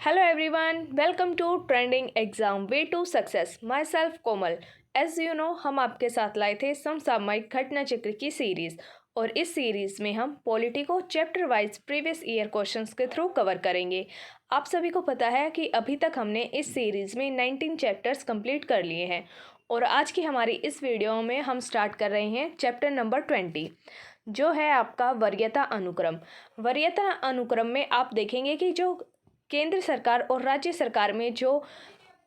Hello everyone, welcome to Trending Exam Way to Success. Myself Komal. As you know, हम आपके साथ लाए थे समसामयिक घटना चक्र की सीरीज और इस सीरीज में हम पॉलिटी को chapter wise previous year questions के थ्रू कवर करेंगे। आप सभी को पता है कि अभी तक हमने इस सीरीज में 19 चैप्टर्स कंप्लीट कर लिए हैं और आज की हमारी इस वीडियो में हम स्टार्ट कर रहे हैं चैप्टर नंबर 20 जो है आपका वरीयता अनुक्रम। वरीयता अनुक्रम में आप देखेंगे कि जो केंद्र सरकार और राज्य सरकार में जो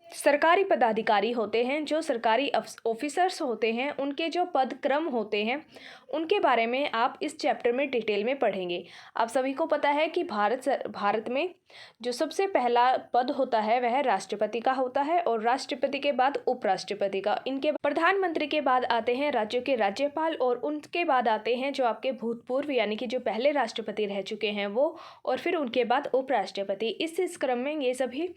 सरकारी पदाधिकारी होते हैं, जो सरकारी ऑफिसर्स होते हैं, उनके जो पद क्रम होते हैं उनके बारे में आप इस चैप्टर में डिटेल में पढ़ेंगे। आप सभी को पता है कि भारत में जो सबसे पहला पद होता है वह राष्ट्रपति का होता है और राष्ट्रपति के बाद उपराष्ट्रपति का, इनके प्रधानमंत्री के बाद आते हैं राज्यों के राज्यपाल और उनके बाद आते हैं जो आपके भूतपूर्व यानी कि जो पहले राष्ट्रपति रह चुके हैं वो, और फिर उनके बाद उपराष्ट्रपति। इस क्रम में ये सभी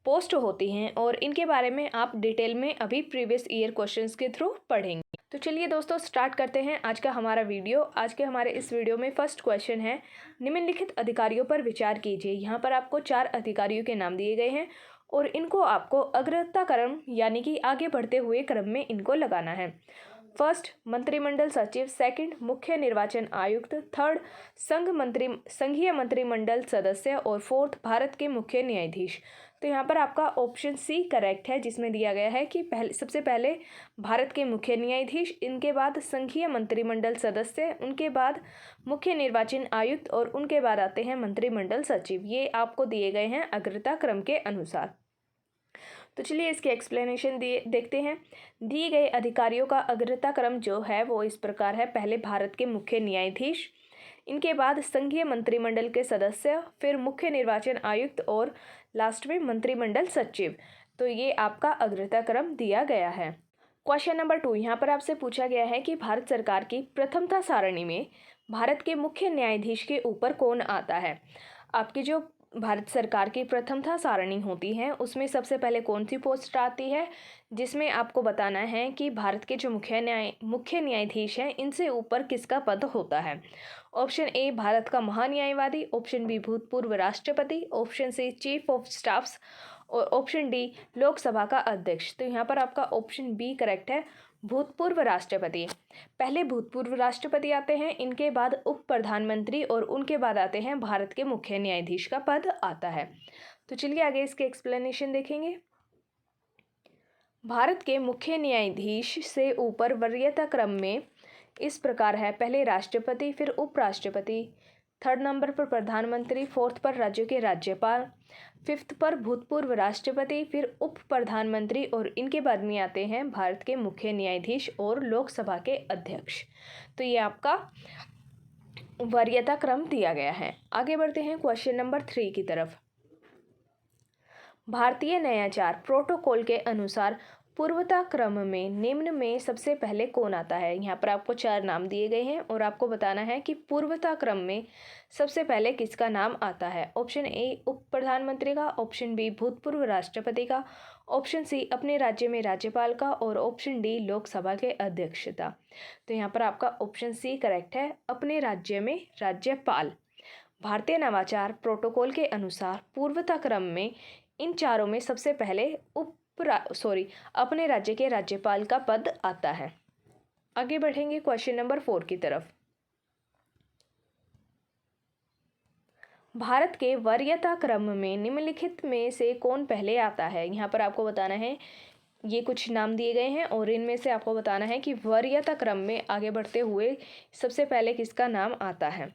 पोस्ट होती हैं और इनके बारे में आप डिटेल में अभी प्रीवियस ईयर क्वेश्चंस के थ्रू पढ़ेंगे। तो चलिए दोस्तों स्टार्ट करते हैं आज का हमारा वीडियो। आज के हमारे इस वीडियो में फर्स्ट क्वेश्चन है, निम्नलिखित अधिकारियों पर विचार कीजिए। यहाँ पर आपको 4 अधिकारियों के नाम दिए गए हैं और इनको आपको अग्रता क्रम यानी कि आगे बढ़ते हुए क्रम में इनको लगाना है। फर्स्ट मंत्रिमंडल सचिव, सेकंड मुख्य निर्वाचन आयुक्त, थर्ड संघीय मंत्रिमंडल सदस्य और फोर्थ भारत के मुख्य न्यायाधीश। तो यहाँ पर आपका ऑप्शन सी करेक्ट है जिसमें दिया गया है कि सबसे पहले भारत के मुख्य न्यायाधीश, इनके बाद संघीय मंत्रिमंडल सदस्य, उनके बाद मुख्य निर्वाचन आयुक्त और उनके बाद आते हैं मंत्रिमंडल सचिव। ये आपको दिए गए हैं अग्रता क्रम के अनुसार। तो चलिए इसके एक्सप्लेनेशन देखते हैं। दिए गए अधिकारियों का अग्रता क्रम जो है वो इस प्रकार है। पहले भारत के मुख्य न्यायाधीश, इनके बाद संघीय मंत्रिमंडल के सदस्य, फिर मुख्य निर्वाचन आयुक्त और लास्ट में मंत्रिमंडल सचिव। तो ये आपका अग्रता क्रम दिया गया है। क्वेश्चन नंबर 2, यहाँ पर आपसे पूछा गया है कि भारत सरकार की प्रथमता सारणी में भारत के मुख्य न्यायाधीश के ऊपर कौन आता है। आपकी जो भारत सरकार की प्रथमता सारणी होती है उसमें सबसे पहले कौन सी पोस्ट आती है, जिसमें आपको बताना है कि भारत के जो मुख्य न्यायाधीश हैं इनसे ऊपर किसका पद होता है। ऑप्शन ए भारत का महान्यायवादी, ऑप्शन बी भूतपूर्व राष्ट्रपति, option C chief of staffs और ऑप्शन डी लोकसभा का अध्यक्ष। तो यहाँ पर आपका ऑप्शन बी करेक्ट है, भूतपूर्व राष्ट्रपति। पहले भूतपूर्व राष्ट्रपति आते हैं, इनके बाद उप प्रधानमंत्री और उनके बाद आते हैं भारत के मुख्य न्यायाधीश का पद आता है। तो चलिए आगे इसके एक्सप्लेनेशन देखेंगे। भारत के मुख्य न्यायाधीश से ऊपर वरीयता क्रम में इस प्रकार है, पहले राष्ट्रपति, फिर उपराष्ट्रपति, थर्ड नंबर पर प्रधानमंत्री, फोर्थ पर राज्यों के राज्यपाल, फिफ्थ पर भूतपूर्व राष्ट्रपति, फिर उप प्रधानमंत्री और इनके बाद में आते हैं भारत के मुख्य न्यायाधीश और लोकसभा के अध्यक्ष। तो ये आपका वरीयता क्रम दिया गया है। आगे बढ़ते हैं क्वेश्चन नंबर 3 की तरफ। भारतीय नयाचार प्रोटोकॉल के अनुसार पूर्वता क्रम में निम्न में सबसे पहले कौन आता है। यहाँ पर आपको 4 नाम दिए गए हैं और आपको बताना है कि पूर्वता क्रम में सबसे पहले किसका नाम आता है। ऑप्शन ए उप प्रधानमंत्री का, ऑप्शन बी भूतपूर्व राष्ट्रपति का, ऑप्शन सी अपने राज्य में राज्यपाल का और ऑप्शन डी लोकसभा के अध्यक्षता। तो यहाँ पर आपका ऑप्शन सी करेक्ट है, अपने राज्य में राज्यपाल। भारतीय नवाचार प्रोटोकॉल के अनुसार पूर्वता क्रम में इन चारों में सबसे पहले अपने राज्य के राज्यपाल का पद आता है। आगे बढ़ेंगे क्वेश्चन नंबर 4 की तरफ। भारत के वरीयता क्रम में निम्नलिखित में से कौन पहले आता है। यहाँ पर आपको बताना है, ये कुछ नाम दिए गए हैं और इनमें से आपको बताना है कि वरीयता क्रम में आगे बढ़ते हुए सबसे पहले किसका नाम आता है,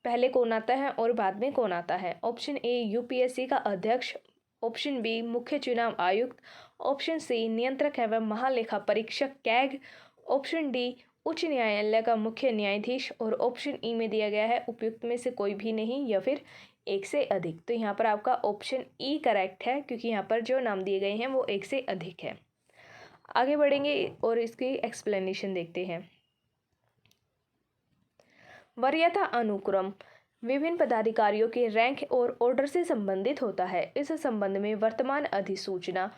पहले कौन आता है और बाद में कौन आता है। ऑप्शन ए यूपीएससी का अध्यक्ष, ऑप्शन बी मुख्य चुनाव आयुक्त, ऑप्शन सी नियंत्रक एवं महालेखा परीक्षक कैग, ऑप्शन डी उच्च न्यायालय का मुख्य न्यायाधीश और ऑप्शन ई में दिया गया है उपयुक्त में से कोई भी नहीं या फिर एक से अधिक। तो यहाँ पर आपका ऑप्शन ई करेक्ट है क्योंकि यहाँ पर जो नाम दिए गए हैं वो एक से अधिक है। आगे बढ़ेंगे और इसकी एक्सप्लेनेशन देखते हैं। वरीयता अनुक्रम विभिन्न पदाधिकारियों के रैंक और ऑर्डर से संबंधित होता है। इस संबंध में वर्तमान अधिसूचना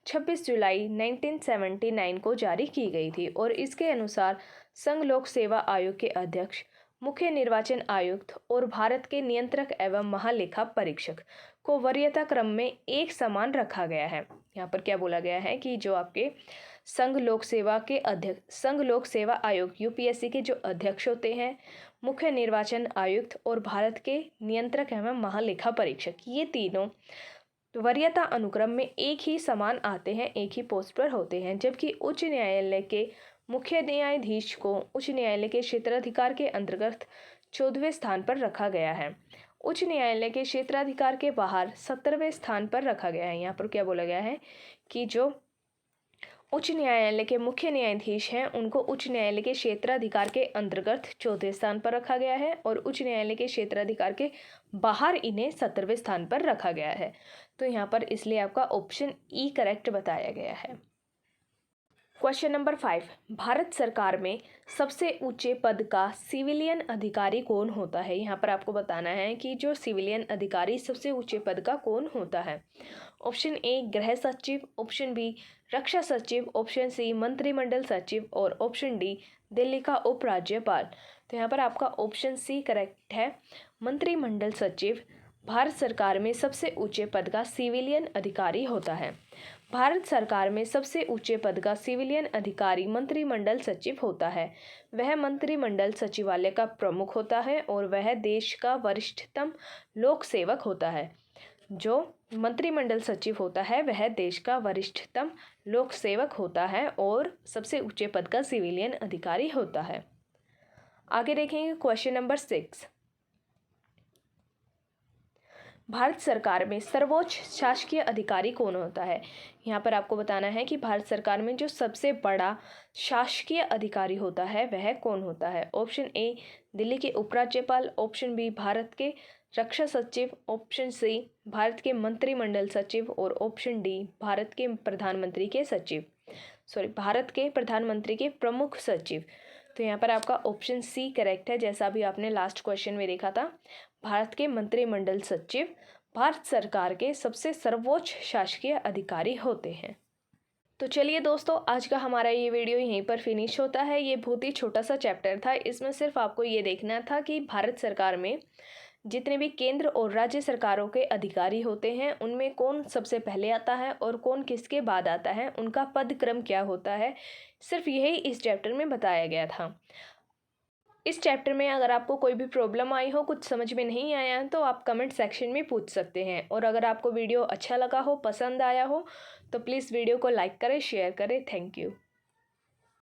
26 जुलाई 1979 को जारी की गई थी और इसके अनुसार संघ लोक सेवा आयोग के अध्यक्ष, मुख्य निर्वाचन आयुक्त और भारत के नियंत्रक एवं महालेखा परीक्षक को वरीयता क्रम में एक समान रखा गया है। यहाँ पर क्या बोला गया है कि जो आपके संघ लोक सेवा आयोग यूपीएससी के जो अध्यक्ष होते हैं, मुख्य निर्वाचन आयुक्त और भारत के नियंत्रक एवं महालेखा परीक्षक, ये तीनों वरीयता अनुक्रम में एक ही समान आते हैं, एक ही पोस्ट पर होते हैं। जबकि उच्च न्यायालय के मुख्य न्यायाधीश को उच्च न्यायालय के क्षेत्राधिकार के अंतर्गत 14वें स्थान पर रखा गया है। उच्च न्यायालय के क्षेत्राधिकार के बाहर 17वें स्थान पर रखा गया है। यहाँ पर क्या बोला गया है कि जो उच्च न्यायालय के मुख्य न्यायाधीश हैं उनको उच्च न्यायालय के क्षेत्राधिकार के अंतर्गत 14वें स्थान पर रखा गया है और उच्च न्यायालय के क्षेत्राधिकार के बाहर इन्हें 17वें स्थान पर रखा गया है। तो यहाँ पर इसलिए आपका ऑप्शन ई करेक्ट बताया गया है। क्वेश्चन नंबर 5, भारत सरकार में सबसे ऊंचे पद का सिविलियन अधिकारी कौन होता है? यहाँ पर आपको बताना है कि जो सिविलियन अधिकारी सबसे ऊंचे पद का कौन होता है। ऑप्शन ए गृह सचिव, ऑप्शन बी रक्षा सचिव, ऑप्शन सी मंत्रिमंडल सचिव और ऑप्शन डी दिल्ली का उपराज्यपाल। तो यहाँ पर आपका ऑप्शन सी करेक्ट है, मंत्रिमंडल सचिव भारत सरकार में सबसे ऊंचे पद का सिविलियन अधिकारी होता है। भारत सरकार में सबसे ऊंचे पद का सिविलियन अधिकारी मंत्रिमंडल सचिव होता है। वह मंत्रिमंडल सचिवालय का प्रमुख होता है और वह देश का वरिष्ठतम लोक सेवक होता है। जो मंत्रिमंडल सचिव होता है वह देश का वरिष्ठतम लोक सेवक होता है और सबसे ऊंचे पद का सिविलियन अधिकारी होता है। आगे देखेंगे क्वेश्चन नंबर 6, भारत सरकार में सर्वोच्च शासकीय अधिकारी कौन होता है? यहाँ पर आपको बताना है कि भारत सरकार में जो सबसे बड़ा शासकीय अधिकारी होता है वह कौन होता है। ऑप्शन ए दिल्ली के उपराज्यपाल, ऑप्शन बी भारत के रक्षा सचिव, ऑप्शन सी भारत के मंत्रिमंडल सचिव और ऑप्शन डी भारत के प्रधानमंत्री के प्रमुख सचिव। तो यहाँ पर आपका ऑप्शन सी करेक्ट है, जैसा भी आपने लास्ट क्वेश्चन में देखा था। भारत के मंत्रिमंडल सचिव भारत सरकार के सबसे सर्वोच्च शासकीय अधिकारी होते हैं। तो चलिए दोस्तों, आज का हमारा ये वीडियो यहीं पर फिनिश होता है। ये बहुत ही छोटा सा चैप्टर था। इसमें सिर्फ आपको ये देखना था कि भारत सरकार में जितने भी केंद्र और राज्य सरकारों के अधिकारी होते हैं उनमें कौन सबसे पहले आता है और कौन किसके बाद आता है, उनका पद क्रम क्या होता है, सिर्फ यही इस चैप्टर में बताया गया था। इस चैप्टर में अगर आपको कोई भी प्रॉब्लम आई हो, कुछ समझ में नहीं आया है, तो आप कमेंट सेक्शन में पूछ सकते हैं। और अगर आपको वीडियो अच्छा लगा हो, पसंद आया हो, तो प्लीज़ वीडियो को लाइक करें, शेयर करें। Thank you.